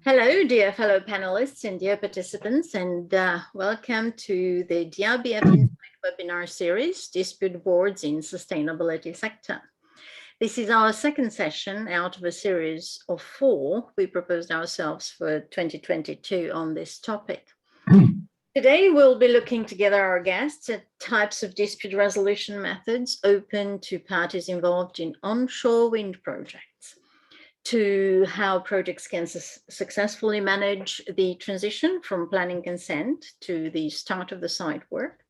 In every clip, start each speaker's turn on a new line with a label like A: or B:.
A: Hello, dear fellow panelists and dear participants, and welcome to the DRBF Insight webinar series, Dispute Boards in Sustainability Sector. This is our second session out of a series of 4 we proposed ourselves for 2022 on this topic. Today, we'll be looking together our guests at types of dispute resolution methods open to parties involved in onshore wind projects, to how projects can successfully manage the transition from planning consent to the start of the site work,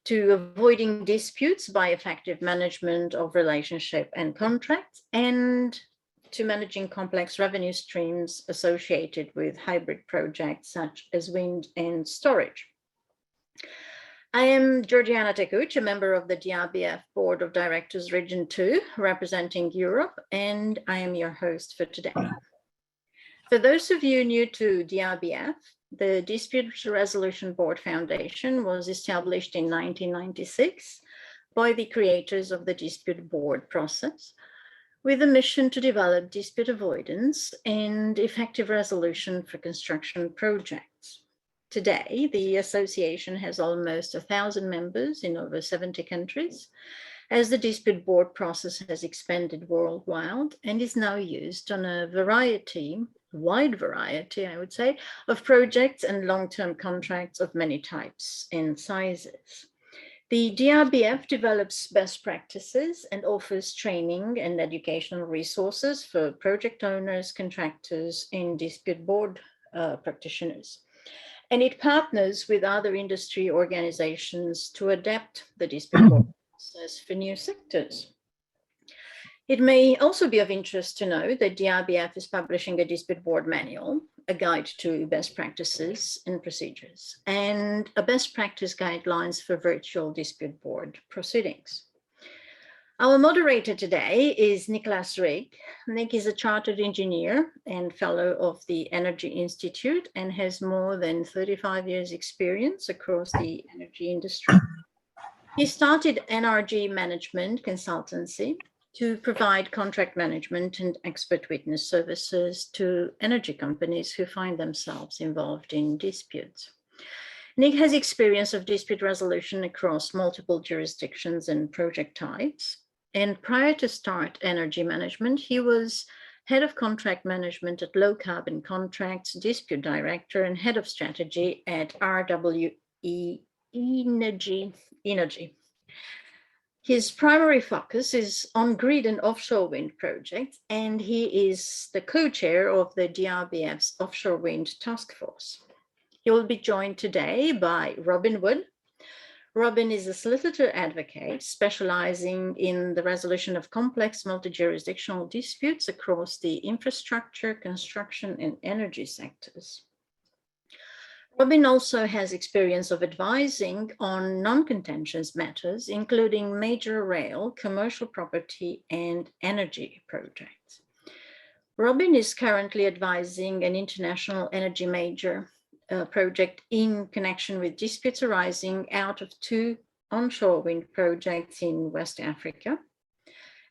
A: to avoiding disputes by effective management of relationship and contracts, and to managing complex revenue streams associated with hybrid projects such as wind and storage. I am Georgiana Tekuc, a member of the DRBF Board of Directors Region 2, representing Europe, and I am your host for today. For those of you new to DRBF, the Dispute Resolution Board Foundation was established in 1996 by the creators of the dispute board process, with a mission to develop dispute avoidance and effective resolution for construction projects. Today, the association has almost 1,000 members in over 70 countries, as the dispute board process has expanded worldwide and is now used on a wide variety, I would say, of projects and long-term contracts of many types and sizes. The DRBF develops best practices and offers training and educational resources for project owners, contractors, and dispute board practitioners. And it partners with other industry organizations to adapt the dispute board process for new sectors. It may also be of interest to know that DRBF is publishing a dispute board manual, a guide to best practices and procedures, and a best practice guidelines for virtual dispute board proceedings. Our moderator today is Nicholas Rigg. Nick is a chartered engineer and fellow of the Energy Institute and has more than 35 years experience across the energy industry. He started NRG Management Consultancy to provide contract management and expert witness services to energy companies who find themselves involved in disputes. Nick has experience of dispute resolution across multiple jurisdictions and project types. And prior to Start Energy Management, he was head of contract management at Low Carbon Contracts, dispute director, and head of strategy at RWE Energy. His primary focus is on grid and offshore wind projects, and he is the co-chair of the DRBF's Offshore Wind Task Force. He will be joined today by Robin Wood. Robin is a solicitor advocate specializing in the resolution of complex multi-jurisdictional disputes across the infrastructure, construction, and energy sectors. Robin also has experience of advising on non-contentious matters, including major rail, commercial property, and energy projects. Robin is currently advising an international energy major project in connection with disputes arising out of 2 onshore wind projects in West Africa,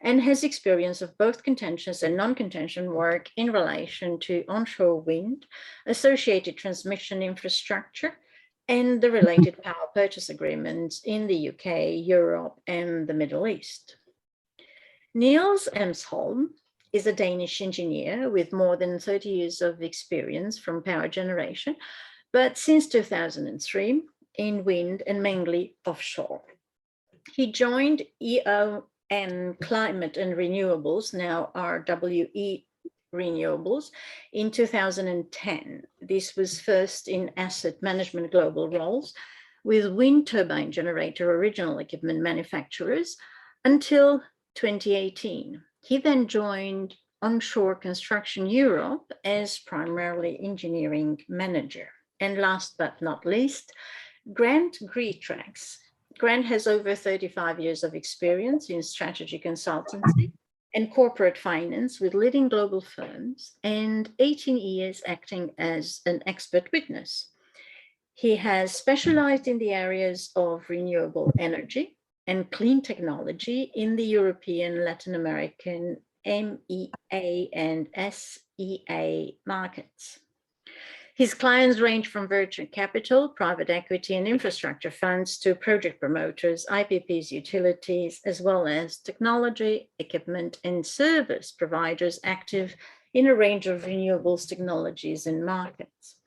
A: and has experience of both contentious and non-contentious work in relation to onshore wind, associated transmission infrastructure, and the related power purchase agreements in the UK, Europe, and the Middle East. Niels Emsholm is a Danish engineer with more than 30 years of experience from power generation, but since 2003 in wind and mainly offshore. He joined EON Climate and Renewables, now RWE Renewables, in 2010. This was first in asset management global roles with wind turbine generator original equipment manufacturers until 2018. He then joined Onshore Construction Europe as primarily engineering manager. And last but not least, Grant Greatrax. Grant has over 35 years of experience in strategy consultancy and corporate finance with leading global firms and 18 years acting as an expert witness. He has specialized in the areas of renewable energy and clean technology in the European, Latin American, MEA and SEA markets. His clients range from venture capital, private equity and infrastructure funds to project promoters, IPPs, utilities, as well as technology, equipment and service providers active in a range of renewables technologies and markets.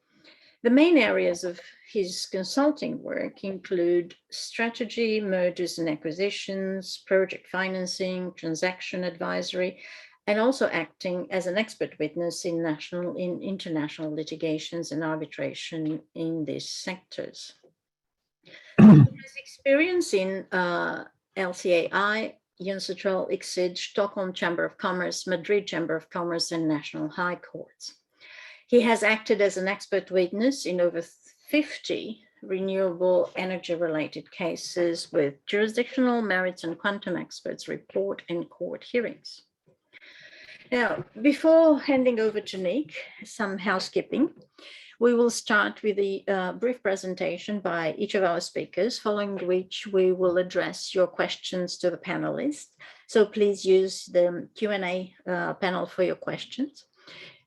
A: The main areas of his consulting work include strategy, mergers and acquisitions, project financing, transaction advisory, and also acting as an expert witness in international litigations and arbitration in these sectors. His experience in LCAI, UNCITRAL, ICSID, Stockholm Chamber of Commerce, Madrid Chamber of Commerce, and national high courts. He has acted as an expert witness in over 50 renewable energy-related cases with jurisdictional merits and quantum experts report and court hearings. Now, before handing over to Nick, some housekeeping. We will start with a brief presentation by each of our speakers, following which we will address your questions to the panelists. So please use the Q&A panel for your questions.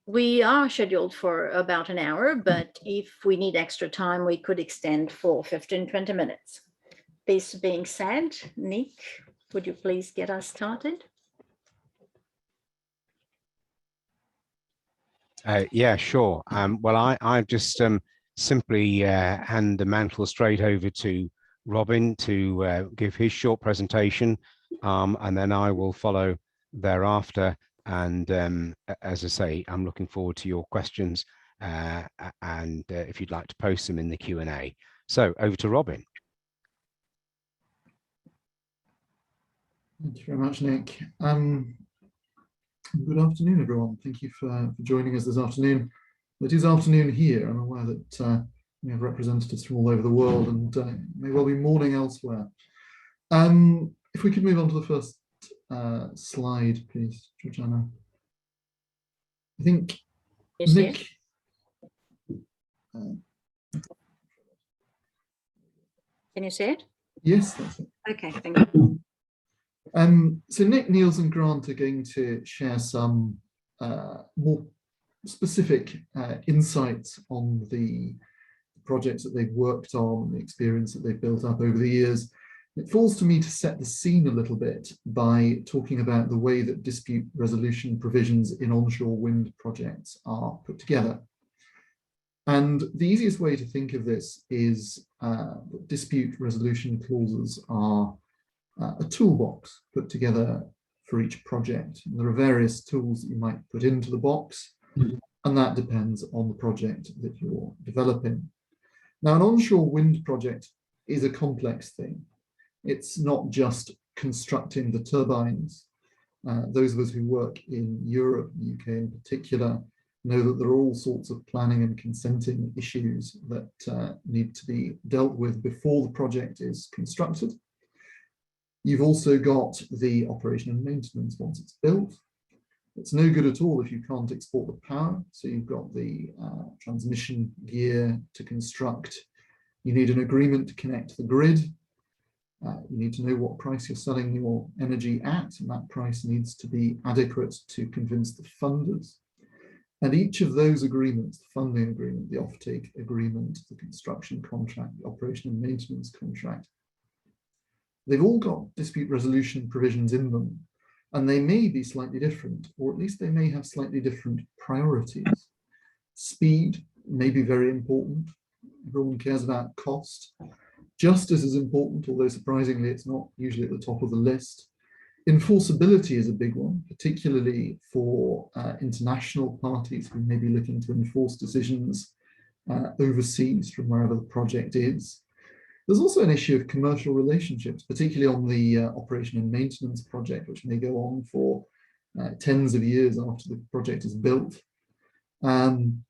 A: We are scheduled for about an hour, but if we need extra time, we could extend for 15-20 minutes. This being said, Nick, would you please get us started?
B: Yeah, sure. Well, I just simply hand the mantle straight over to Robin to give his short presentation, and then I will follow thereafter. And as I say, I'm looking forward to your questions, and if you'd like to post them in the Q&A. So over to Robin.
C: Thank you very much, Nick. Good afternoon, everyone. Thank you for joining us this afternoon. It is afternoon here. I'm aware that we have representatives from all over the world, and may well be morning elsewhere. If we could move on to the first slide, please, Georgiana. I think
A: Yes,
C: Nick.
A: Can you see it?
C: Yes, that's it.
A: Okay, thank you.
C: So Nick, Niels and Grant are going to share some more specific insights on the projects that they've worked on, the experience that they've built up over the years. It falls to me to set the scene a little bit by talking about the way that dispute resolution provisions in onshore wind projects are put together. And the easiest way to think of this is that dispute resolution clauses are a toolbox put together for each project. And there are various tools that you might put into the box, and that depends on the project that you're developing. Now, an onshore wind project is a complex thing. It's not just constructing the turbines. Those of us who work in Europe, the UK in particular, know that there are all sorts of planning and consenting issues that need to be dealt with before the project is constructed. You've also got the operation and maintenance once it's built. It's no good at all if you can't export the power. So you've got the transmission gear to construct. You need an agreement to connect to the grid. You need to know what price you're selling your energy at, and that price needs to be adequate to convince the funders. And each of those agreements, the funding agreement, the offtake agreement, the construction contract, the operation and maintenance contract, they've all got dispute resolution provisions in them, and they may be slightly different, or at least they may have slightly different priorities. Speed may be very important. Everyone cares about cost. Justice is important, although surprisingly it's not usually at the top of the list. Enforceability is a big one, particularly for international parties who may be looking to enforce decisions overseas from wherever the project is. There's also an issue of commercial relationships, particularly on the operation and maintenance project, which may go on for tens of years after the project is built.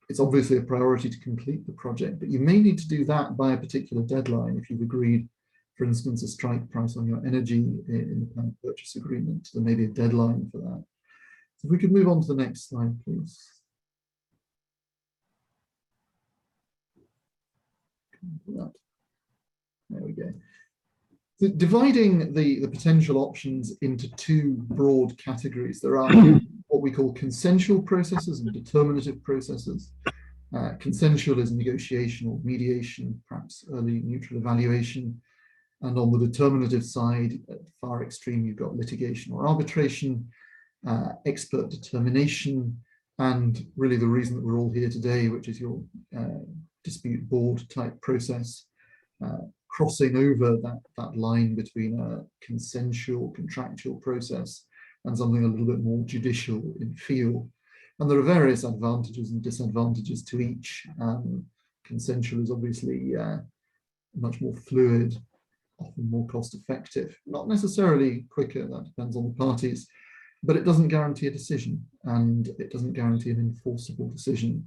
C: It's obviously a priority to complete the project, but you may need to do that by a particular deadline if you've agreed, for instance, a strike price on your energy in the planned purchase agreement. There may be a deadline for that. So if we could move on to the next slide, please. There we go. So dividing the potential options into two broad categories, there are what we call consensual processes and determinative processes. Consensual is negotiation or mediation, perhaps early neutral evaluation. And on the determinative side, at the far extreme, you've got litigation or arbitration, expert determination, and really the reason that we're all here today, which is your dispute board type process, crossing over that line between a consensual contractual process and something a little bit more judicial in feel. And there are various advantages and disadvantages to each. Consensual is obviously much more fluid, often more cost effective, not necessarily quicker, that depends on the parties, but it doesn't guarantee a decision, and it doesn't guarantee an enforceable decision.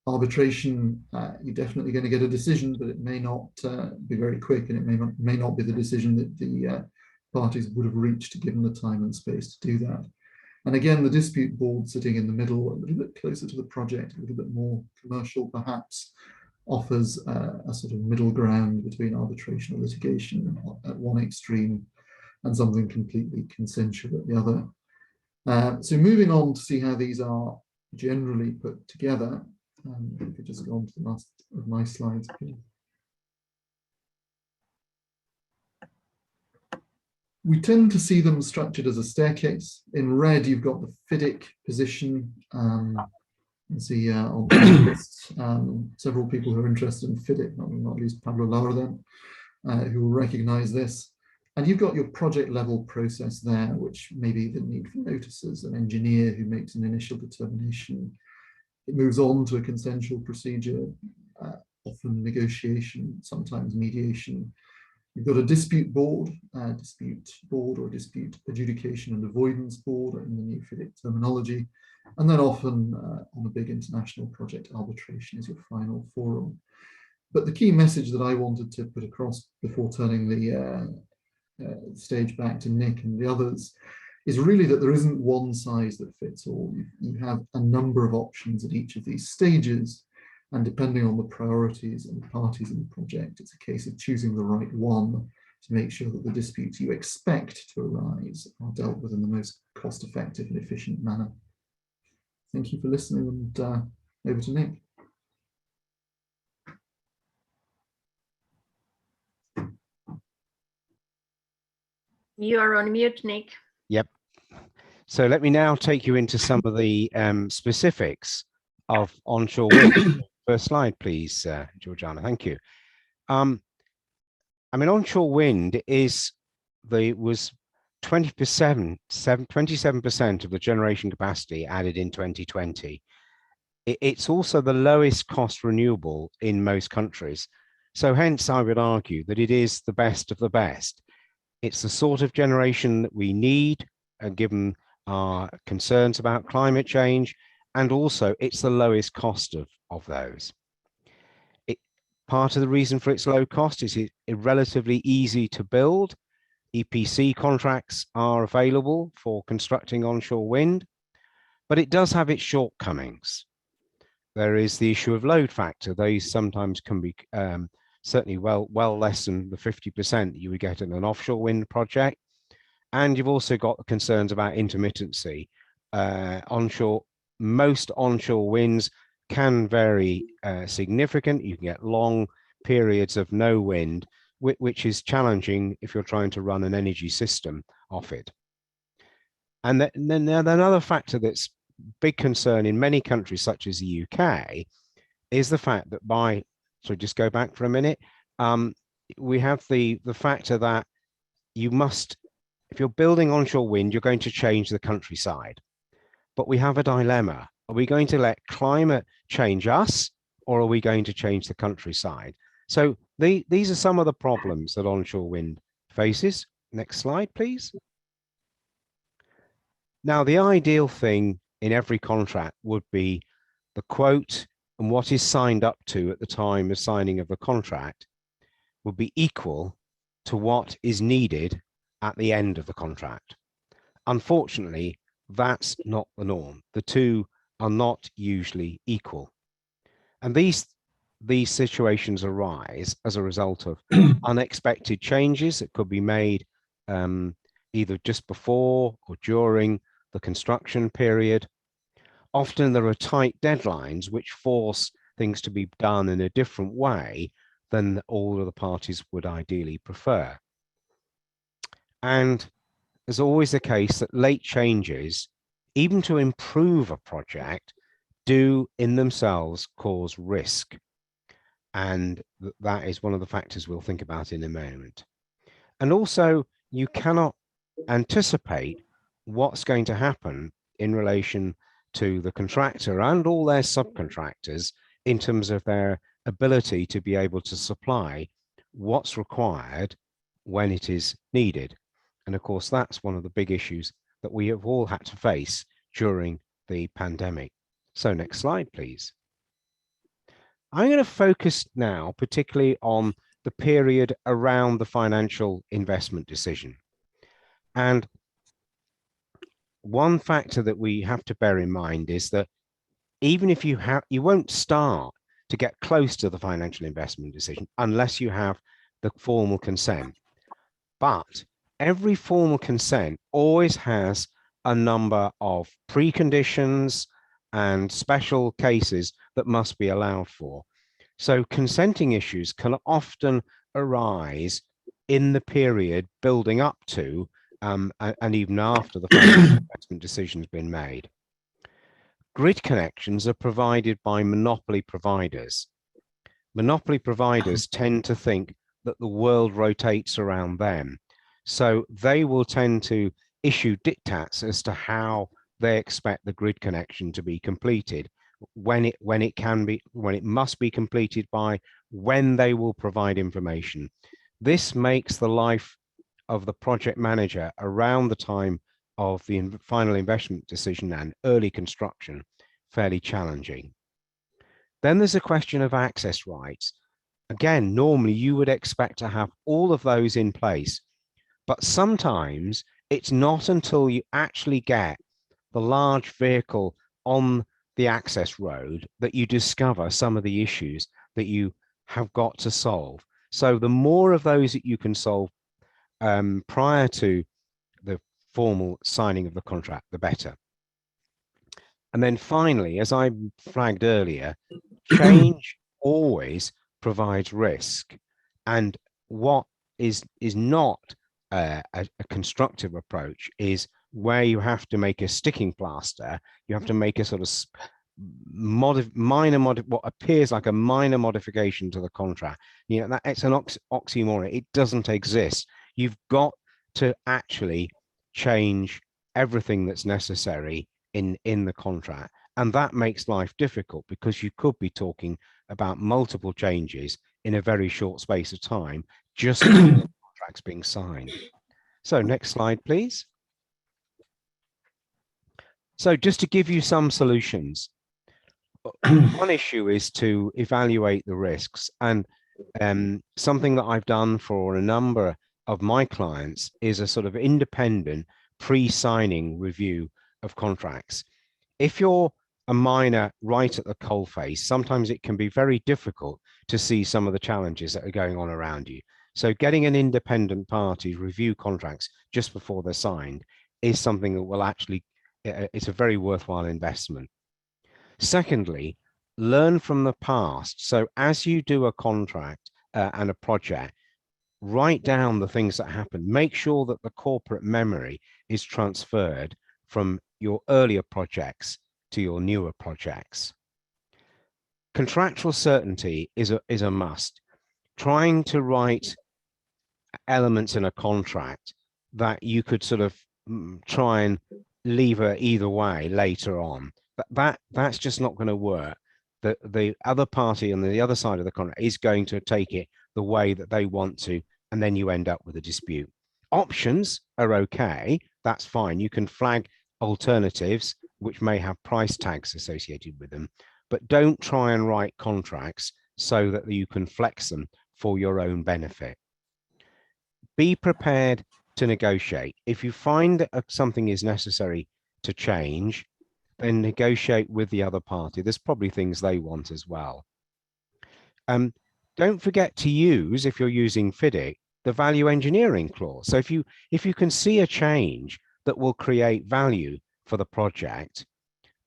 C: Arbitration, you're definitely going to get a decision, but it may not be very quick, and it may not be the decision that the parties would have reached given the time and space to do that. And again, the dispute board sitting in the middle, a little bit closer to the project, a little bit more commercial perhaps, offers a sort of middle ground between arbitration or litigation at one extreme and something completely consensual at the other. So moving on to see how these are generally put together. If we could just go on to the last of my slides, please. We tend to see them structured as a staircase. In red, you've got the FIDIC position. You see on the list, several people who are interested in FIDIC, not least Pablo Laurden, who will recognize this. And you've got your project level process there, which may be the need for notices, an engineer who makes an initial determination. It moves on to a consensual procedure, often negotiation, sometimes mediation. You've got a dispute board or dispute adjudication and avoidance board in the new FIDIC terminology. And then often on a big international project, arbitration is your final forum. But the key message that I wanted to put across before turning the stage back to Nick and the others is really that there isn't one size that fits all. You have a number of options at each of these stages, and depending on the priorities and the parties in the project, it's a case of choosing the right one to make sure that the disputes you expect to arise are dealt with in the most cost-effective and efficient manner. Thank you for listening, and over to Nick.
A: You are on mute, Nick.
B: Yep. So let me now take you into some of the specifics of onshore wind. First slide, please, Georgiana. Thank you. I mean, onshore wind was 27% of the generation capacity added in 2020. It's also the lowest cost renewable in most countries. So hence, I would argue that it is the best of the best. It's the sort of generation that we need, given our concerns about climate change, and also it's the lowest cost of those. Part of the reason for its low cost is it's relatively easy to build. EPC contracts are available for constructing onshore wind, but it does have its shortcomings. There is the issue of load factor. Those sometimes can be certainly well less than the 50% that you would get in an offshore wind project. And you've also got concerns about intermittency. Most onshore winds can vary significant. You can get long periods of no wind, which is challenging if you're trying to run an energy system off it. And then another factor that's big concern in many countries, such as the UK, is the fact that so just go back for a minute, we have the factor that you must, if you're building onshore wind, you're going to change the countryside. But we have a dilemma. Are we going to let climate change us, or are we going to change the countryside? So these are some of the problems that onshore wind faces. Next slide, please. Now, the ideal thing in every contract would be the quote and what is signed up to at the time of signing of the contract would be equal to what is needed at the end of the contract. Unfortunately, that's not the norm. The two are not usually equal. And these situations arise as a result of unexpected changes that could be made either just before or during the construction period, Often there are tight deadlines which force things to be done in a different way than all of the parties would ideally prefer. And there's always the case that late changes, even to improve a project, do in themselves cause risk. And that is one of the factors we'll think about in a moment. And also, you cannot anticipate what's going to happen in relation to the contractor and all their subcontractors in terms of their ability to be able to supply what's required when it is needed. And of course, that's one of the big issues that we have all had to face during the pandemic. So next slide, please. I'm going to focus now particularly on the period around the financial investment decision. And one factor that we have to bear in mind is that even if you won't start to get close to the financial investment decision unless you have the formal consent. But every formal consent always has a number of preconditions and special cases that must be allowed for. So consenting issues can often arise in the period building up to and even after the financial investment decision has been made. Grid connections are provided by monopoly providers. Monopoly providers tend to think that the world rotates around them. So they will tend to issue diktats as to how they expect the grid connection to be completed, when it must be completed by, when they will provide information. This makes the life of the project manager around the time of the final investment decision and early construction fairly challenging. Then there's a question of access rights. Again, normally you would expect to have all of those in place, but sometimes it's not until you actually get the large vehicle on the access road that you discover some of the issues that you have got to solve. So the more of those that you can solve prior to the formal signing of the contract, the better. And then finally, as I flagged earlier, change always provides risk. And what is not a constructive approach is where you have to make a sticking plaster, you have to make a sort of what appears like a minor modification to the contract. You know, that it's an oxymoron. It doesn't exist. You've got to actually change everything that's necessary in the contract, and that makes life difficult because you could be talking about multiple changes in a very short space of time just as the contract's being signed. So next slide, please. So just to give you some solutions, one issue is to evaluate the risks, and something that I've done for a number of my clients is a sort of independent pre-signing review of contracts. If you're a miner right at the coalface, sometimes it can be very difficult to see some of the challenges that are going on around you. So getting an independent party to review contracts just before they're signed is something that will actually, it's a very worthwhile investment. Secondly, learn from the past. So as you do a contract and a project, write down the things that happen. Make sure that the corporate memory is transferred from your earlier projects to your newer projects. Contractual certainty is a must. Trying to write elements in a contract that you could sort of try and lever either way later on, that's just not going to work. The other party on the other side of the contract is going to take it the way that they want to, and then you end up with a dispute. Options are okay, that's fine. You can flag alternatives which may have price tags associated with them, but don't try and write contracts so that you can flex them for your own benefit. Be prepared to negotiate. If you find that something is necessary to change, then negotiate with the other party. There's probably things they want as well. Don't forget to use, if you're using FIDIC, the value engineering clause. So if you can see a change that will create value for the project,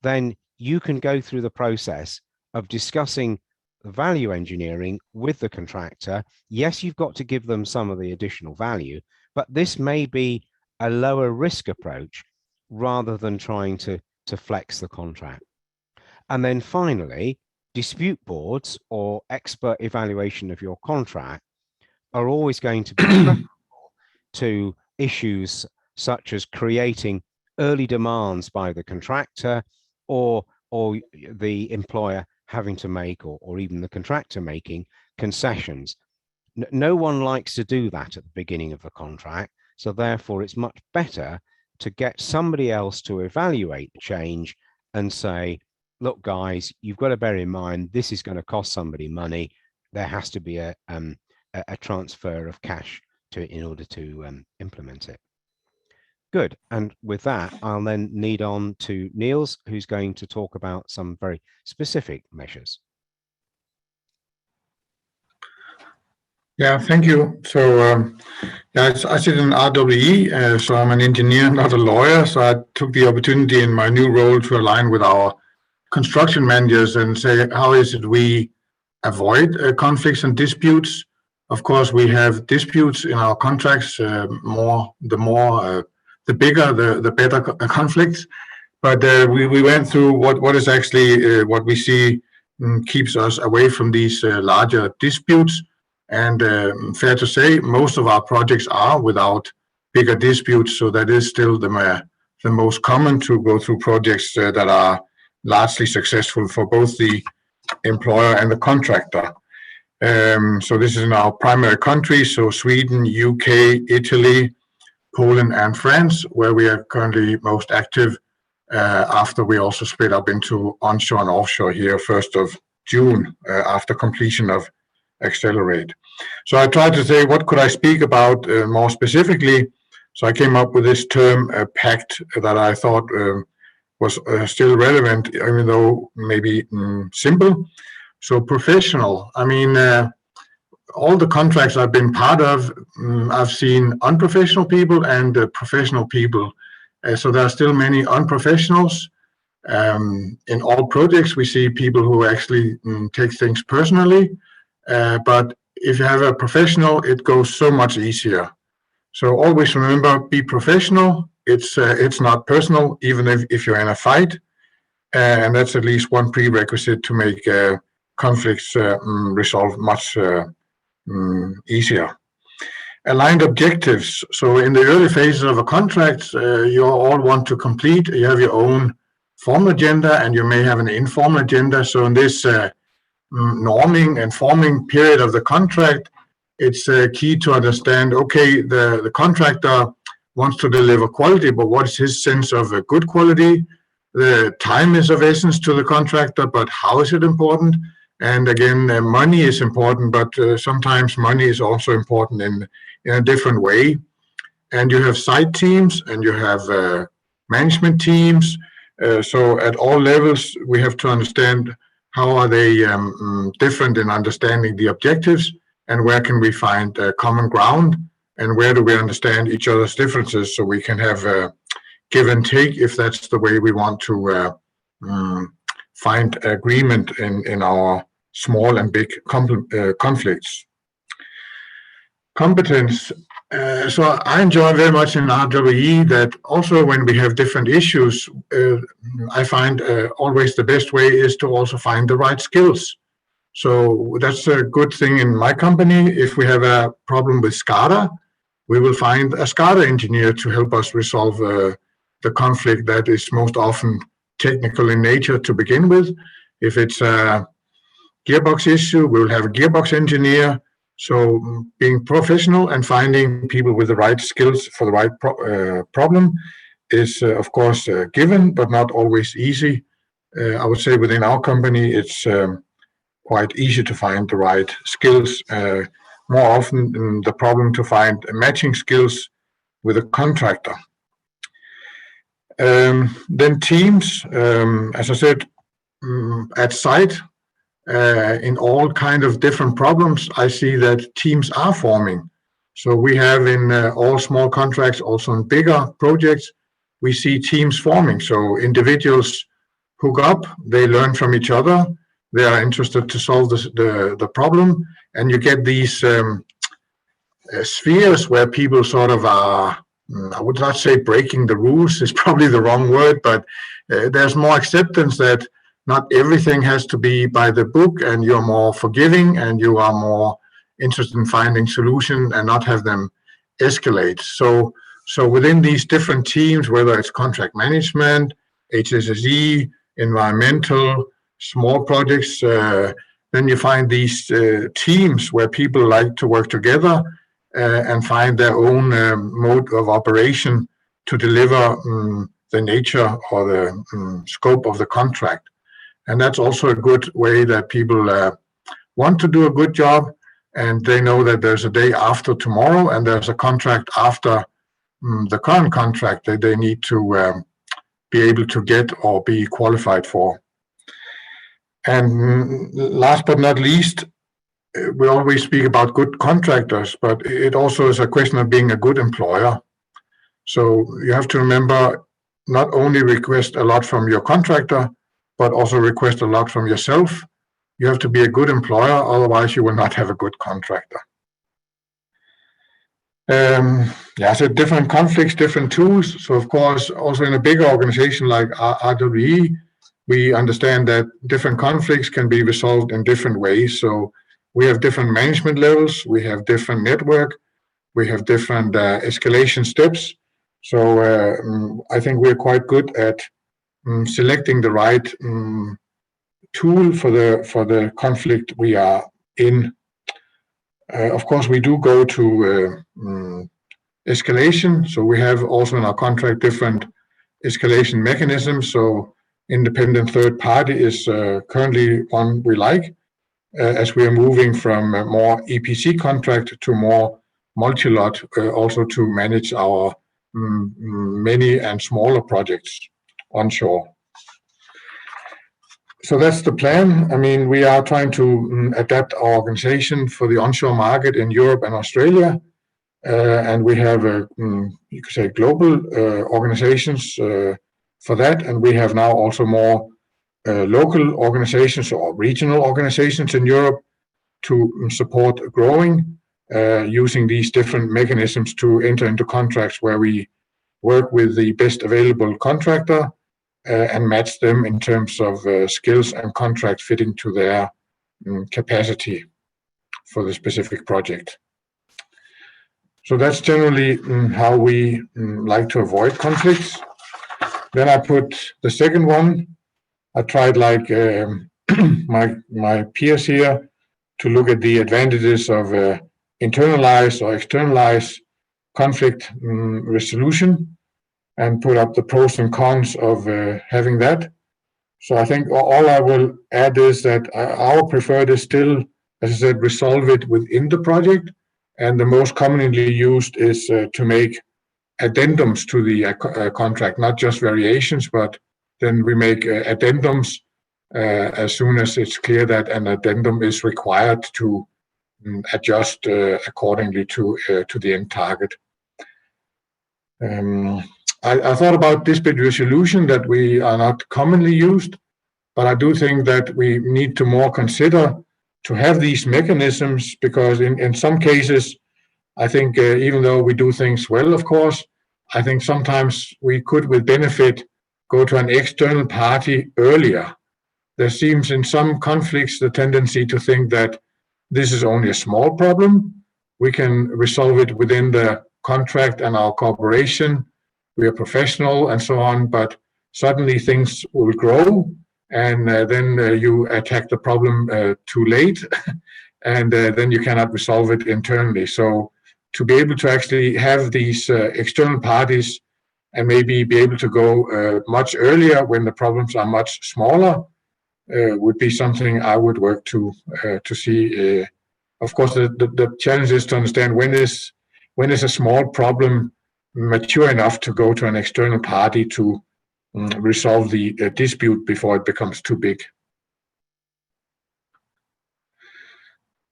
B: then you can go through the process of discussing the value engineering with the contractor. Yes, you've got to give them some of the additional value, but this may be a lower risk approach rather than trying to flex the contract. And then finally, dispute boards or expert evaluation of your contract are always going to be preferable to issues such as creating early demands by the contractor or the employer having to make, or even the contractor making concessions. No one likes to do that at the beginning of the contract. So therefore, it's much better to get somebody else to evaluate the change and say, look, guys, you've got to bear in mind, this is going to cost somebody money. There has to be a transfer of cash in order to implement it. Good. And with that, I'll then lead on to Niels, who's going to talk about some very specific measures.
D: Yeah, thank you. So yeah, I sit in RWE, so I'm an engineer, not a lawyer. So I took the opportunity in my new role to align with our construction managers and say, how is it we avoid conflicts and disputes? Of course, we have disputes in our contracts. The bigger, the better conflicts. But we went through what is actually what we see keeps us away from these larger disputes. And fair to say, most of our projects are without bigger disputes. So that is still the most common to go through projects that are largely successful for both the employer and the contractor. So this is in our primary countries, so Sweden, UK, Italy, Poland, and France, where we are currently most active after we also split up into onshore and offshore here 1st of June after completion of Accelerate. So I tried to say, what could I speak about more specifically? So I came up with this term, pact, that I thought was still relevant, even though maybe simple. So professional. I mean, all the contracts I've been part of, I've seen unprofessional people and professional people. So there are still many unprofessionals. In all projects, we see people who actually take things personally. But if you have a professional, it goes so much easier. So always remember, be professional. It's not personal, even if you're in a fight. And that's at least one prerequisite to make conflicts resolve much easier. Aligned objectives. So in the early phases of a contract, you all want to complete. You have your own formal agenda, and you may have an informal agenda. So in this norming and forming period of the contract, it's key to understand, okay, the contractor wants to deliver quality, but what is his sense of a good quality? The time is of essence to the contractor, but how is it important? And again, money is important, but sometimes money is also important in a different way. And you have site teams and you have management teams. So at all levels, we have to understand how are they different in understanding the objectives, and where can we find common ground, and where do we understand each other's differences so we can have give and take if that's the way we want to find agreement in our small and big conflicts. Competence. So I enjoy very much in RWE that also when we have different issues, I find always the best way is to also find the right skills. So that's a good thing in my company. If we have a problem with SCADA, we will find a SCADA engineer to help us resolve the conflict that is most often technical in nature to begin with. If it's a gearbox issue, we'll have a gearbox engineer. So being professional and finding people with the right skills for the right problem is, of course, given, but not always easy. I would say within our company, it's quite easy to find the right skills. More often, the problem to find matching skills with a contractor. Then teams, as I said, at site, in all kind of different problems, I see that teams are forming. So we have in all small contracts, also in bigger projects, we see teams forming. So individuals hook up, they learn from each other, they are interested to solve the problem, and you get these spheres where people sort of are, I would not say breaking the rules is probably the wrong word, but there's more acceptance that not everything has to be by the book, and you're more forgiving and you are more interested in finding solutions and not have them escalate. So within these different teams, whether it's contract management, HSSE, environmental, small projects, then you find these teams where people like to work together and find their own mode of operation to deliver the nature or the scope of the contract. And that's also a good way that people want to do a good job, and they know that there's a day after tomorrow and there's a contract after the current contract that they need to be able to get or be qualified for. And last but not least, we always speak about good contractors, but it also is a question of being a good employer. So you have to remember, not only request a lot from your contractor, but also request a lot from yourself. You have to be a good employer, otherwise you will not have a good contractor. So different conflicts, different tools. So of course, also in a bigger organization like RWE, we understand that different conflicts can be resolved in different ways. So we have different management levels, we have different network, we have different escalation steps. So I think we're quite good at selecting the right tool for the conflict we are in. Of course, we do go to escalation. So we have also in our contract different escalation mechanisms. So independent third party is currently one we like, as we are moving from a more EPC contract to more multi-lot, also to manage our many and smaller projects onshore. So that's the plan. I mean, we are trying to adapt our organization for the onshore market in Europe and Australia. And we have, you could say, global organizations for that. And we have now also more local organizations or regional organizations in Europe to support growing, using these different mechanisms to enter into contracts where we work with the best available contractor and match them in terms of skills and contract fitting to their capacity for the specific project. So that's generally how we like to avoid conflicts. Then I put the second one. I tried, like my peers here, to look at the advantages of internalized or externalized conflict resolution and put up the pros and cons of having that. So I think all I will add is that our preferred is still, as I said, resolve it within the project. And the most commonly used is to make addendums to the contract, not just variations, but then we make addendums as soon as it's clear that an addendum is required to adjust accordingly to the end target. I thought about dispute resolution that we are not commonly used, but I do think that we need to more consider to have these mechanisms, because in some cases, I think even though we do things well, of course, I think sometimes we could with benefit go to an external party earlier. There seems in some conflicts the tendency to think that this is only a small problem. We can resolve it within the contract and our cooperation. We are professional and so on, but suddenly things will grow, and then you attack the problem too late, and then you cannot resolve it internally. So to be able to actually have these external parties and maybe be able to go much earlier when the problems are much smaller would be something I would work to see. Of course, the challenge is to understand when is a small problem mature enough to go to an external party to resolve the dispute before it becomes too big.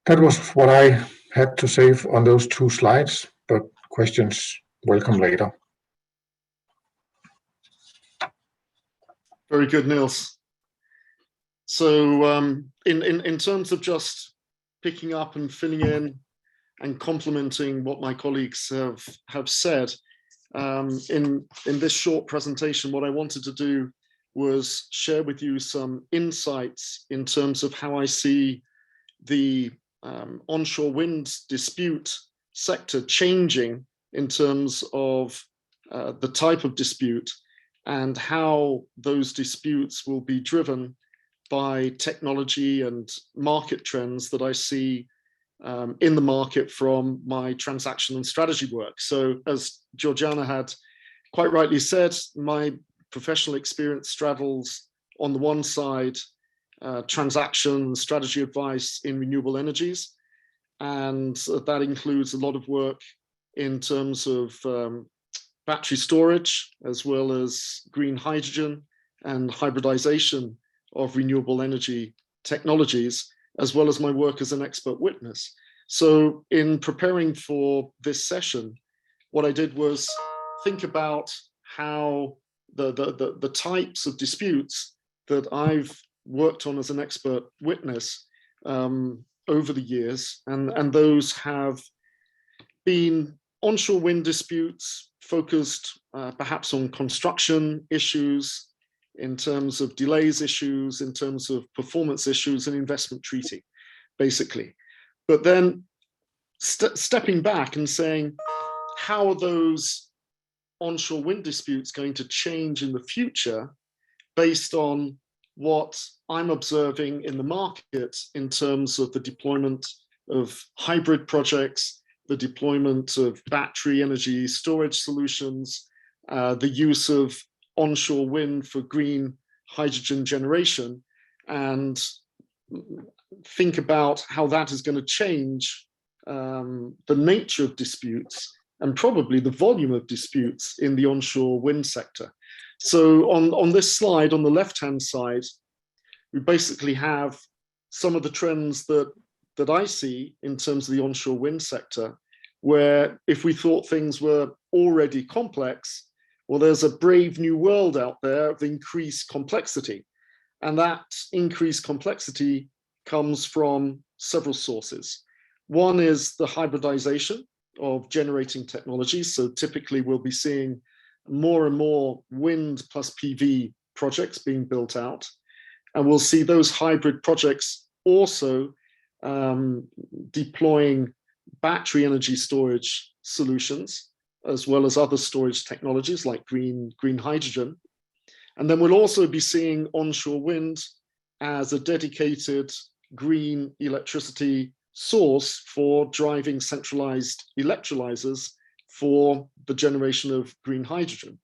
D: That was what I had to say on those 2 slides, but questions welcome later.
E: Very good, Niels. So in terms of just picking up and filling in and complementing what my colleagues have said, in this short presentation, what I wanted to do was share with you some insights in terms of how I see the onshore wind dispute sector changing in terms of the type of dispute and how those disputes will be driven by technology and market trends that I see in the market from my transaction and strategy work. So as Georgiana had quite rightly said, my professional experience straddles on the one side transaction and strategy advice in renewable energies, and that includes a lot of work in terms of battery storage, as well as green hydrogen and hybridization of renewable energy technologies, as well as my work as an expert witness. So in preparing for this session, what I did was think about how the types of disputes that I've worked on as an expert witness over the years, and those have been onshore wind disputes focused perhaps on construction issues, in terms of delays issues, in terms of performance issues and investment treaty, basically. But then stepping back and saying, how are those onshore wind disputes going to change in the future based on what I'm observing in the market in terms of the deployment of hybrid projects, the deployment of battery energy storage solutions, the use of onshore wind for green hydrogen generation, and think about how that is going to change the nature of disputes and probably the volume of disputes in the onshore wind sector. So on this slide, on the left-hand side, we basically have some of the trends that I see in terms of the onshore wind sector, where if we thought things were already complex, well, there's a brave new world out there of increased complexity. And that increased complexity comes from several sources. One is the hybridization of generating technologies. So typically we'll be seeing more and more wind plus PV projects being built out. And we'll see those hybrid projects also deploying battery energy storage solutions, as well as other storage technologies like green hydrogen. And then we'll also be seeing onshore wind as a dedicated green electricity source for driving centralized electrolyzers for the generation of green hydrogen.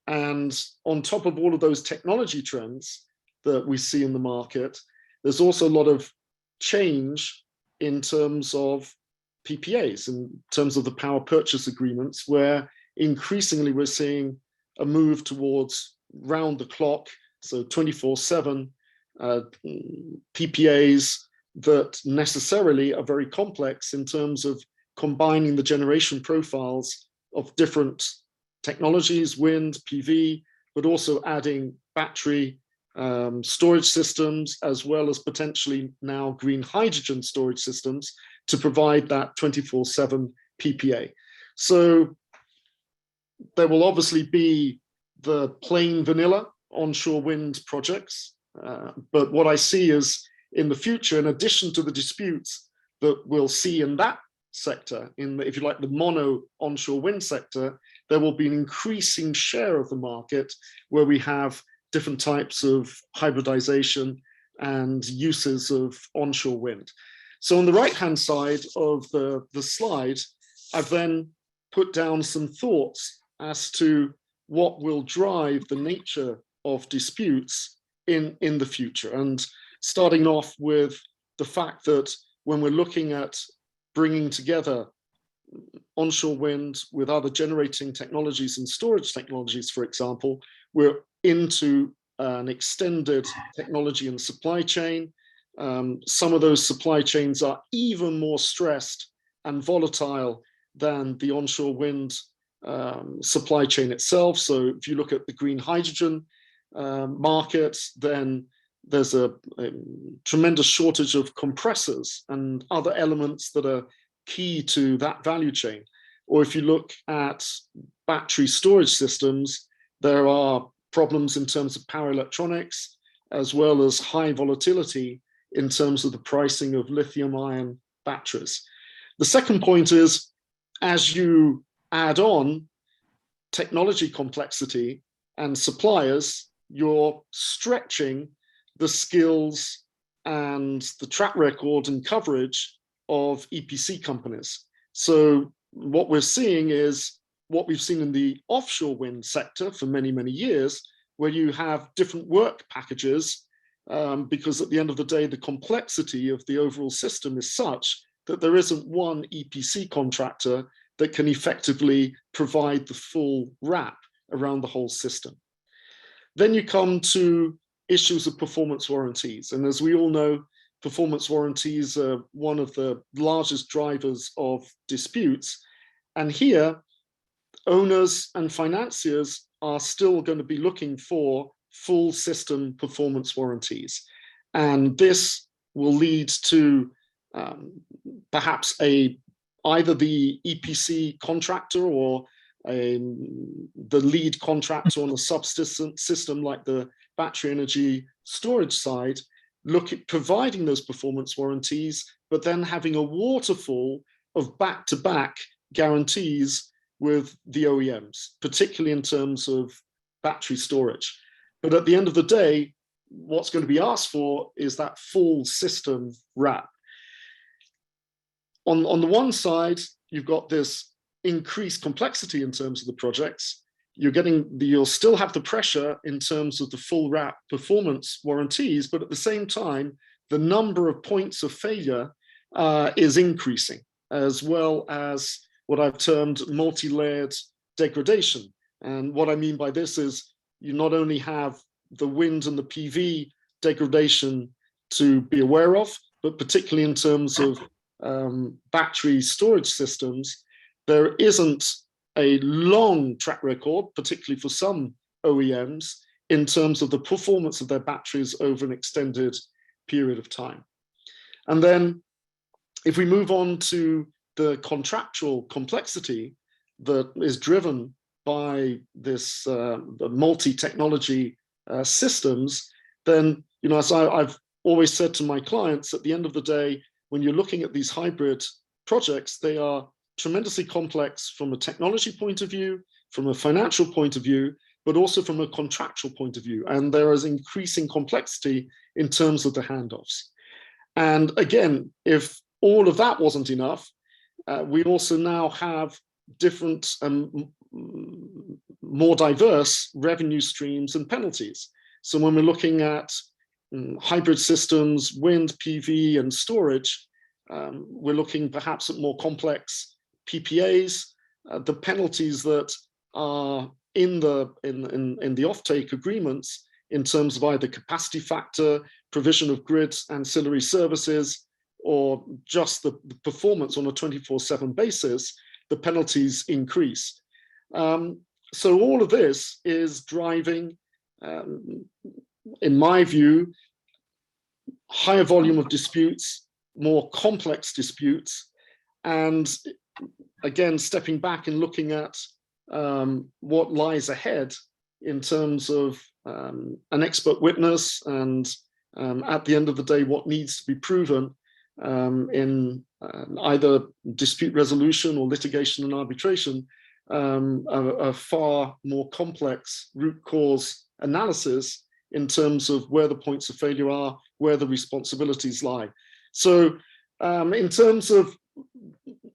E: And on top of all of those technology trends that we see in the market, there's also a lot of change in terms of PPAs, in terms of the power purchase agreements, where increasingly we're seeing a move towards round the clock, so 24/7 PPAs that necessarily are very complex in terms of combining the generation profiles of different technologies, wind, PV, but also adding battery storage systems, as well as potentially now green hydrogen storage systems to provide that 24/7 PPA. So there will obviously be the plain vanilla onshore wind projects, but what I see is in the future, in addition to the disputes that we'll see in that sector, in the, if you like, the mono onshore wind sector, there will be an increasing share of the market where we have different types of hybridization and uses of onshore wind. So on the right-hand side of the slide, I've then put down some thoughts as to what will drive the nature of disputes in the future. And starting off with the fact that when we're looking at bringing together onshore wind with other generating technologies and storage technologies, for example, we're into an extended technology and supply chain. Some of those supply chains are even more stressed and volatile than the onshore wind supply chain itself. So if you look at the green hydrogen market, then there's a tremendous shortage of compressors and other elements that are key to that value chain. Or if you look at battery storage systems, there are problems in terms of power electronics, as well as high volatility in terms of the pricing of lithium-ion batteries. The second point is, as you add on technology complexity and suppliers, you're stretching the skills and the track record and coverage of EPC companies. So what we're seeing is what we've seen in the offshore wind sector for many, many years, where you have different work packages, because at the end of the day, the complexity of the overall system is such that there isn't one EPC contractor that can effectively provide the full wrap around the whole system. Then you come to issues of performance warranties. And as we all know, performance warranties are one of the largest drivers of disputes. And here, owners and financiers are still going to be looking for full system performance warranties. And this will lead to perhaps either the EPC contractor or the lead contractor on a subsystem like the battery energy storage side, look at providing those performance warranties, but then having a waterfall of back-to-back guarantees with the OEMs, particularly in terms of battery storage. But at the end of the day, what's going to be asked for is that full system wrap. On the one side, you've got this increased complexity in terms of the projects. You'll still have the pressure in terms of the full wrap performance warranties, but at the same time, the number of points of failure is increasing, as well as what I've termed multi-layered degradation. And what I mean by this is you not only have the wind and the PV degradation to be aware of, but particularly in terms of battery storage systems, there isn't a long track record, particularly for some OEMs, in terms of the performance of their batteries over an extended period of time. And then if we move on to the contractual complexity that is driven by this the multi-technology systems, then, as I've always said to my clients, at the end of the day, when you're looking at these hybrid projects, they are tremendously complex from a technology point of view, from a financial point of view, but also from a contractual point of view. And there is increasing complexity in terms of the handoffs. And again, if all of that wasn't enough, we also now have different and more diverse revenue streams and penalties. So when we're looking at hybrid systems, wind, PV, and storage, we're looking perhaps at more complex PPAs. The penalties that are in the offtake agreements in terms of either capacity factor, provision of grid ancillary services, or just the performance on a 24/7 basis, the penalties increase. So all of this is driving, in my view, higher volume of disputes, more complex disputes, and again, stepping back and looking at what lies ahead in terms of an expert witness and at the end of the day, what needs to be proven in either dispute resolution or litigation and arbitration, a far more complex root cause analysis in terms of where the points of failure are, where the responsibilities lie. So in terms of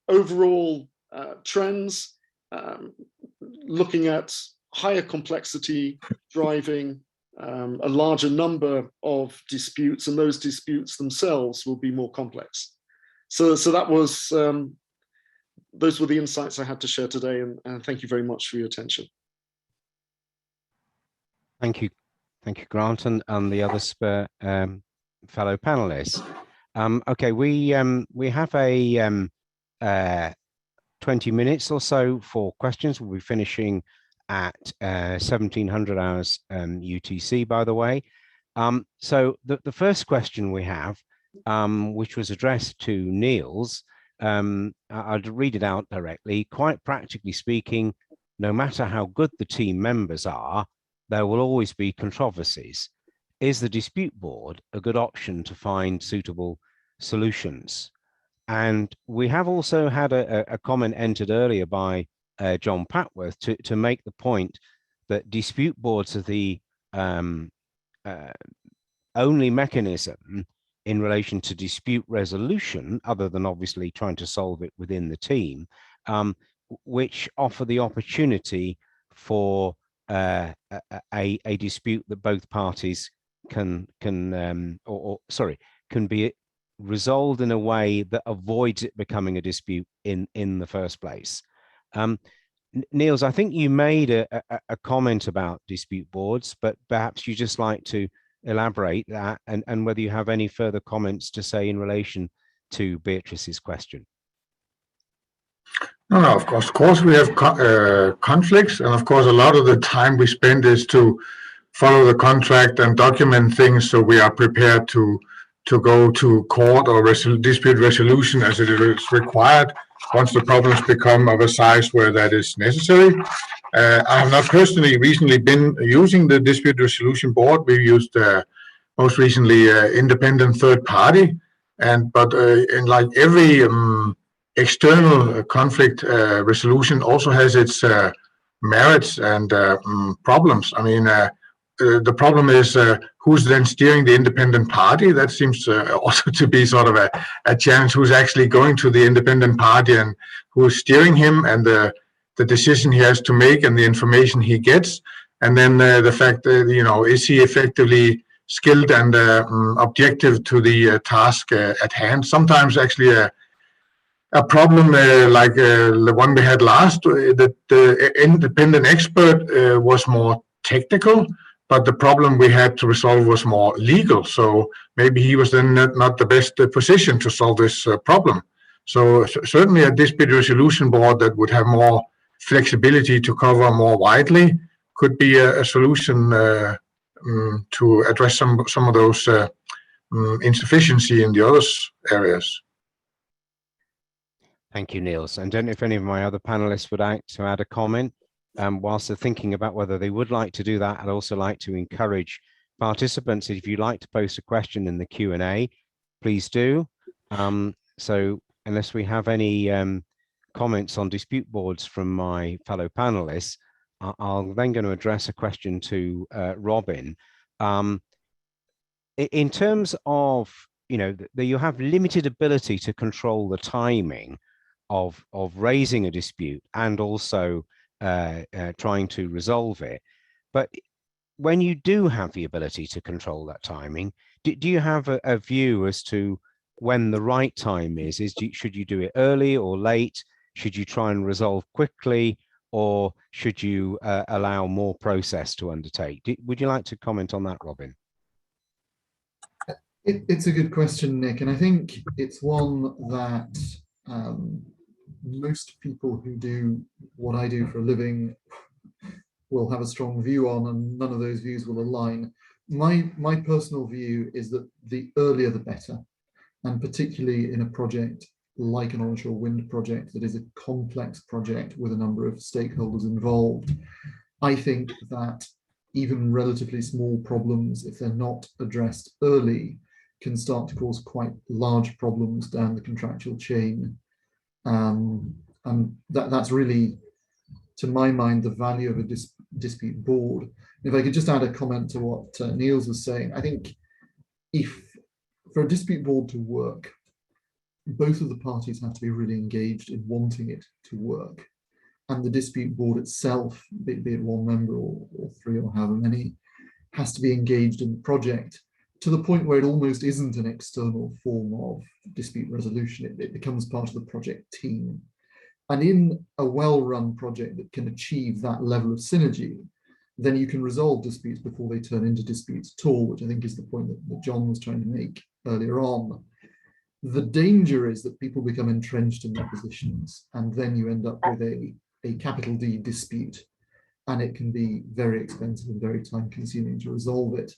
E: overall trends, looking at higher complexity driving a larger number of disputes, and those disputes themselves will be more complex. So that was, those were the insights I had to share today, and thank you very much for your attention.
B: Thank you, Grant, and the other fellow panelists. Okay, we have a 20 minutes or so for questions. We'll be finishing at 1700 hours UTC, by the way. So the first question we have, which was addressed to Niels, I'll read it out directly. Quite practically speaking, no matter how good the team members are, there will always be controversies. Is the dispute board a good option to find suitable solutions? And we have also had a comment entered earlier by John Patworth to make the point that dispute boards are the only mechanism in relation to dispute resolution, other than obviously trying to solve it within the team, which offer the opportunity for a dispute that both parties can be resolved in a way that avoids it becoming a dispute in the first place. Niels, I think you made a comment about dispute boards, but perhaps you just like to elaborate that and whether you have any further comments to say in relation to Beatrice's question.
D: No, of course we have conflicts, and of course a lot of the time we spend is to follow the contract and document things so we are prepared to go to court or dispute resolution as it is required once the problems become of a size where that is necessary. I have not personally recently been using the dispute resolution board. We've used most recently independent third party, but in like every external conflict resolution also has its merits and problems. I mean, the problem is who's then steering the independent party. That seems also to be sort of a challenge. Who's actually going to the independent party and who's steering him, and the decision he has to make and the information he gets, and then the fact that, you know, is he effectively skilled and objective to the task at hand. Sometimes actually a problem like the one we had last, that the independent expert was more technical, but the problem we had to resolve was more legal. So maybe he was then not the best position to solve this problem. So certainly a dispute resolution board that would have more flexibility to cover more widely could be a solution to address some of those insufficiency in the other areas.
B: Thank you, Niels. And I don't know if any of my other panelists would like to add a comment. Whilst they're thinking about whether they would like to do that, I'd also like to encourage participants, if you'd like to post a question in the Q&A, please do. So unless we have any comments on dispute boards from my fellow panelists, I'm then going to address a question to Robin. In terms of, you know, you have limited ability to control the timing of raising a dispute and also trying to resolve it. But when you do have the ability to control that timing, do you have a view as to when the right time is? Should you do it early or late? Should you try and resolve quickly, or should you allow more process to undertake? Would you like to comment on that, Robin?
C: It's a good question, Nick, and I think it's one that most people who do what I do for a living will have a strong view on, and none of those views will align. My personal view is that the earlier the better, and particularly in a project like an onshore wind project that is a complex project with a number of stakeholders involved. I think that even relatively small problems, if they're not addressed early, can start to cause quite large problems down the contractual chain. And that's really, to my mind, the value of a dispute board. If I could just add a comment to what Niels was saying, I think if for a dispute board to work, both of the parties have to be really engaged in wanting it to work. And the dispute board itself, be it one member or three or however many, has to be engaged in the project to the point where it almost isn't an external form of dispute resolution. It becomes part of the project team. And in a well-run project that can achieve that level of synergy, then you can resolve disputes before they turn into disputes at all, which I think is the point that John was trying to make earlier on. The danger is that people become entrenched in their positions, and then you end up with a capital D dispute, and it can be very expensive and very time consuming to resolve it.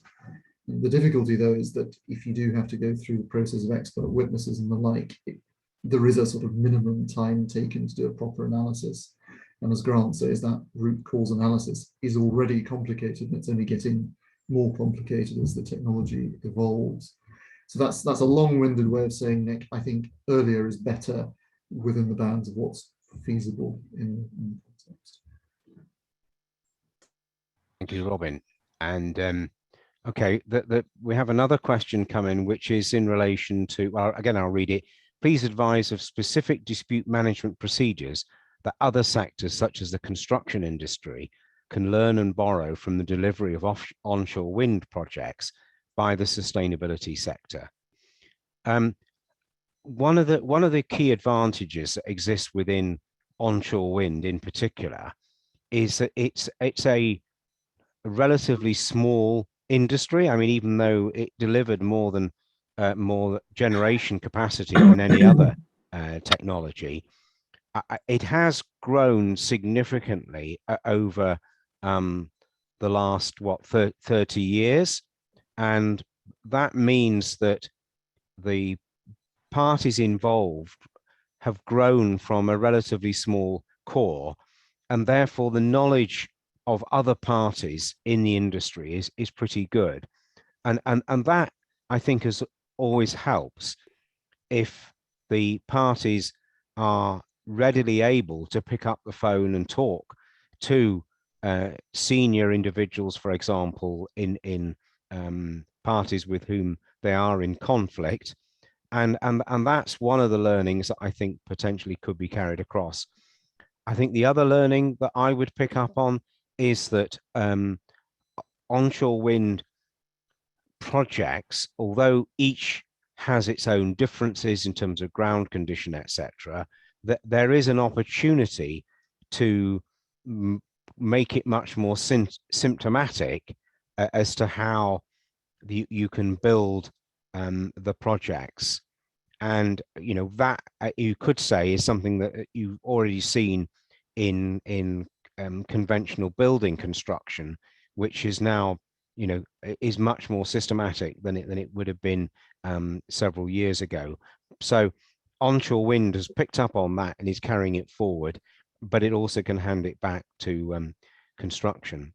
C: The difficulty, though, is that if you do have to go through the process of expert witnesses and the like, there is a sort of minimum time taken to do a proper analysis. And as Grant says, that root cause analysis is already complicated, and it's only getting more complicated as the technology evolves. So that's a long-winded way of saying, Nick, I think earlier is better within the bounds of what's feasible in context.
B: Thank you, Robin. And okay, we have another question coming, which is in relation to, well, again, I'll read it. Please advise of specific dispute management procedures that other sectors, such as the construction industry, can learn and borrow from the delivery of onshore wind projects by the sustainability sector. One of the key advantages that exist within onshore wind in particular is that it's a relatively small industry. I mean, even though it delivered more generation capacity than any other technology, it has grown significantly over the last 30 years, and that means that the parties involved have grown from a relatively small core, and therefore the knowledge of other parties in the industry is pretty good, and that, I think, is always helps if the parties are readily able to pick up the phone and talk to senior individuals, for example, in parties with whom they are in conflict, and that's one of the learnings that I think potentially could be carried across. I think the other learning that I would pick up on is that onshore wind projects, although each has its own differences in terms of ground condition, etc., that there is an opportunity to make it much more symptomatic as to how you can build the projects. And that you could say is something that you've already seen in conventional building construction, which is now is much more systematic than it would have been several years ago. So onshore wind has picked up on that and is carrying it forward, but it also can hand it back to construction.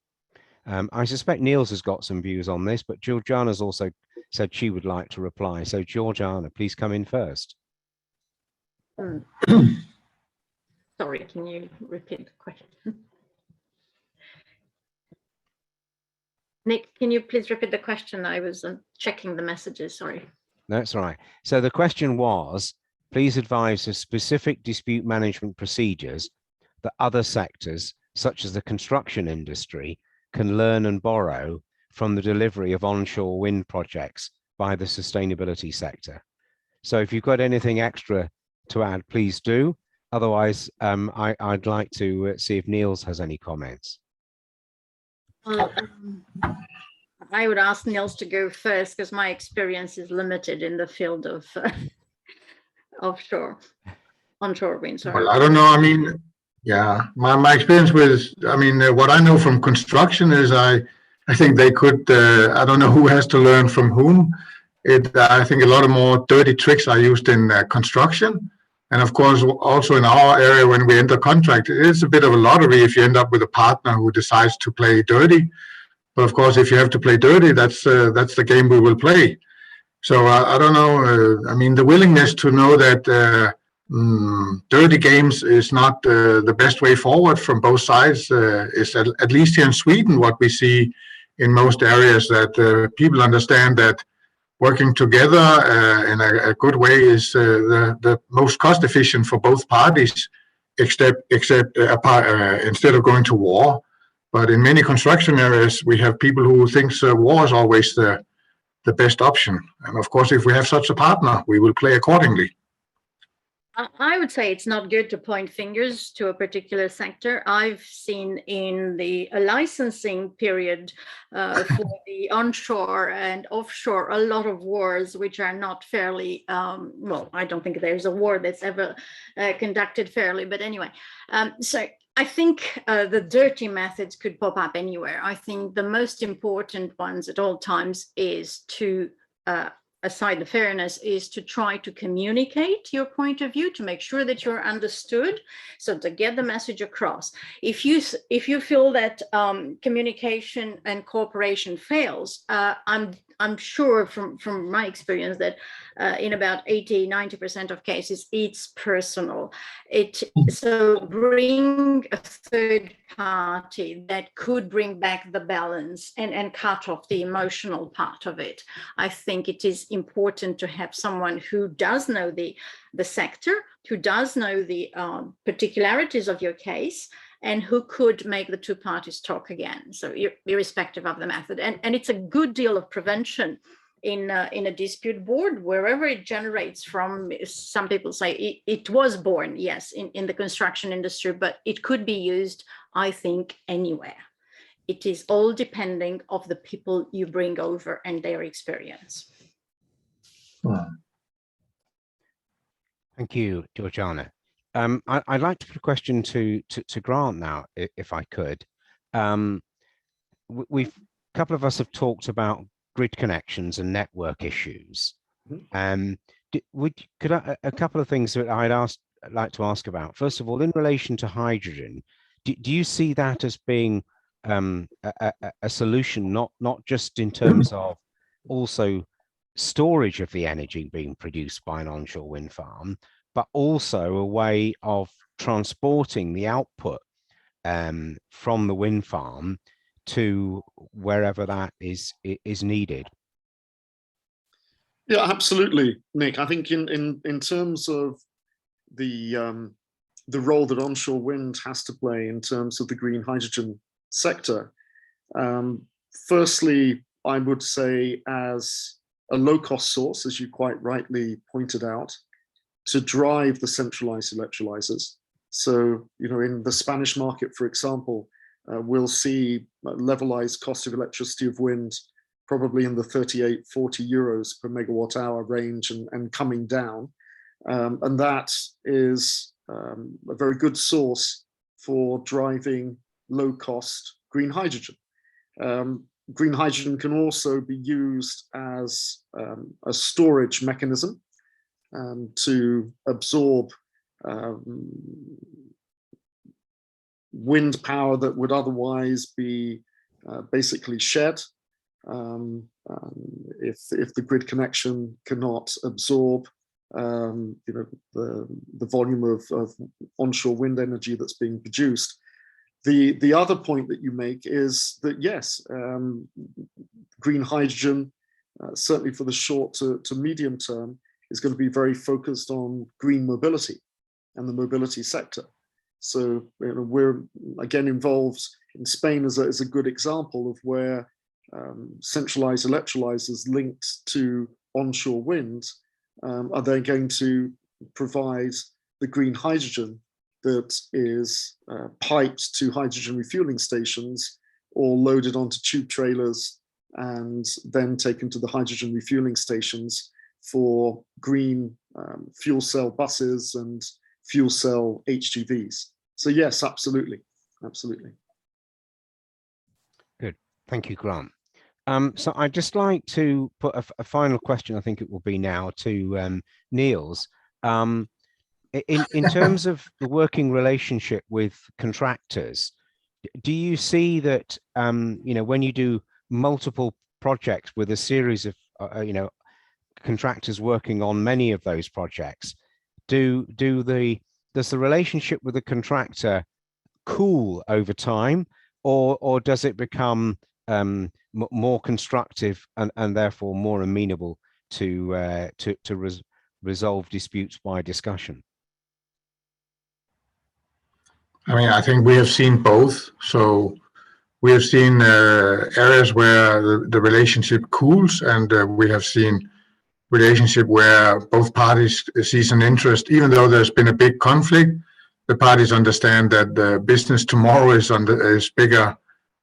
B: I suspect Niels has got some views on this, but Georgiana's also said she would like to reply. So Georgiana, please come in first.
A: Sorry, can you repeat the question? Nick, can you please repeat the question? I was checking the messages, sorry.
B: That's right. So the question was, please advise of specific dispute management procedures that other sectors, such as the construction industry, can learn and borrow from the delivery of onshore wind projects by the sustainability sector. So if you've got anything extra to add, please do. Otherwise, I'd like to see if Niels has any comments.
A: I would ask Niels to go first because my experience is limited in the field of onshore wind. Sorry.
D: Well, I don't know. I mean, yeah, my experience with, I mean, what I know from construction is I think they could, I don't know who has to learn from whom. I think a lot of more dirty tricks are used in construction. And of course, also in our area, when we enter contract, it's a bit of a lottery if you end up with a partner who decides to play dirty. But of course, if you have to play dirty, that's the game we will play. So I don't know. I mean, the willingness to know that dirty games is not the best way forward from both sides is at least here in Sweden what we see in most areas, that people understand that working together in a good way is the most cost efficient for both parties, except instead of going to war. But in many construction areas, we have people who think war is always the best option. And of course, if we have such a partner, we will play accordingly.
A: I would say it's not good to point fingers to a particular sector. I've seen in the licensing period for the onshore and offshore a lot of wars which are not fairly, well, I don't think there's a war that's ever conducted fairly, but anyway. So I think the dirty methods could pop up anywhere. I think the most important ones at all times is to, aside the fairness, is to try to communicate your point of view, to make sure that you're understood, so to get the message across. If you feel that communication and cooperation fails, I'm sure from my experience that in about 80–90% of cases, it's personal. So bring a third party that could bring back the balance and cut off the emotional part of it. I think it is important to have someone who does know the sector, who does know the particularities of your case, and who could make the two parties talk again. So irrespective of the method. And it's a good deal of prevention in a dispute board, wherever it generates from. Some people say it was born, yes, in the construction industry, but it could be used, I think, anywhere. It is all depending of the people you bring over and their experience.
B: Thank you, Georgiana. I'd like to put a question to Grant now, if I could. A couple of us have talked about grid connections and network issues. A couple of things that I'd like to ask about. First of all, in relation to hydrogen, do you see that as being a solution, not just in terms of also storage of the energy being produced by an onshore wind farm, but also a way of transporting the output from the wind farm to wherever that is needed?
E: Yeah, absolutely, Nick. I think in terms of the role that onshore wind has to play in terms of the green hydrogen sector, firstly, I would say as a low-cost source, as you quite rightly pointed out, to drive the centralized electrolyzers. So, in the Spanish market, for example, we'll see levelized cost of electricity of wind probably in the 38–40 euros per megawatt hour range and coming down. And that is a very good source for driving low-cost green hydrogen. Green hydrogen can also be used as a storage mechanism to absorb wind power that would otherwise be basically shed if the grid connection cannot absorb the volume of onshore wind energy that's being produced. The other point that you make is that, yes, green hydrogen, certainly for the short to medium term, is going to be very focused on green mobility and the mobility sector. So we're again involved in Spain as a good example of where centralized electrolyzers linked to onshore wind are they going to provide the green hydrogen that is piped to hydrogen refueling stations or loaded onto tube trailers and then taken to the hydrogen refueling stations for green fuel cell buses and fuel cell HGVs. So yes, absolutely, absolutely.
B: Good, thank you, Grant. So I'd just like to put a final question, I think it will be now, to Niels. In terms of the working relationship with contractors, do you see that when you do multiple projects with a series of contractors working on many of those projects, does the relationship with the contractor cool over time, or does it become more constructive and therefore more amenable to resolve disputes by discussion?
D: I mean, I think we have seen both. So we have seen areas where the relationship cools, and we have seen relationship where both parties sees an interest, even though there's been a big conflict. The parties understand that the business tomorrow is bigger,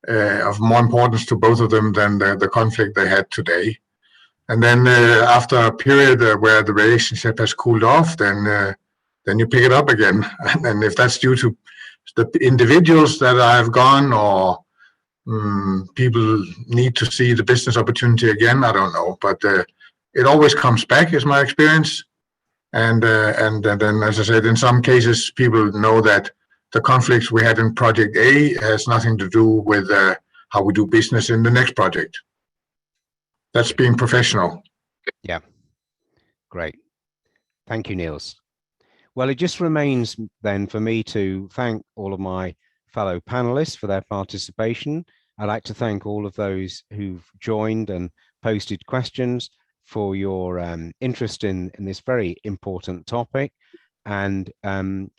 D: of more importance to both of them than the conflict they had today. And then after a period where the relationship has cooled off, then you pick it up again. And if that's due to the individuals that have gone, or people need to see the business opportunity again, I don't know, but it always comes back, is my experience. And then, as I said, in some cases, people know that the conflicts we had in project A has nothing to do with how we do business in the next project. That's being professional.
B: Yeah, great. Thank you, Niels. Well, it just remains then for me to thank all of my fellow panelists for their participation. I'd like to thank all of those who've joined and posted questions for your interest in this very important topic. And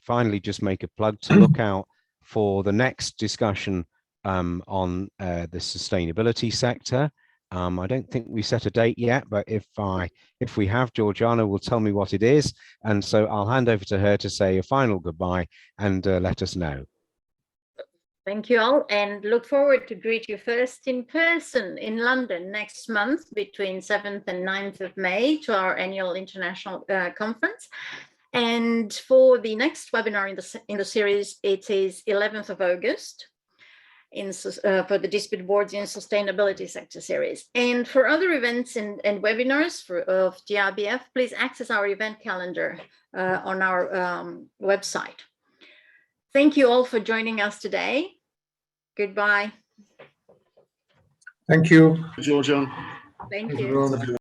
B: finally, just make a plug to look out for the next discussion on the sustainability sector. I don't think we set a date yet, but if we have, Georgiana will tell me what it is. And so I'll hand over to her to say a final goodbye and let us know.
A: Thank you all, and look forward to greet you first in person in London next month between 7th and 9th of May to our annual international conference. And for the next webinar in the series, it is 11th of August. For the dispute boards in sustainability sector series. And for other events and webinars of DRBF, please access our event calendar on our website. Thank you all for joining us today. Goodbye.
D: Thank you.
E: Georgian.
A: Thank
C: Thank
A: you.
C: you, everyone.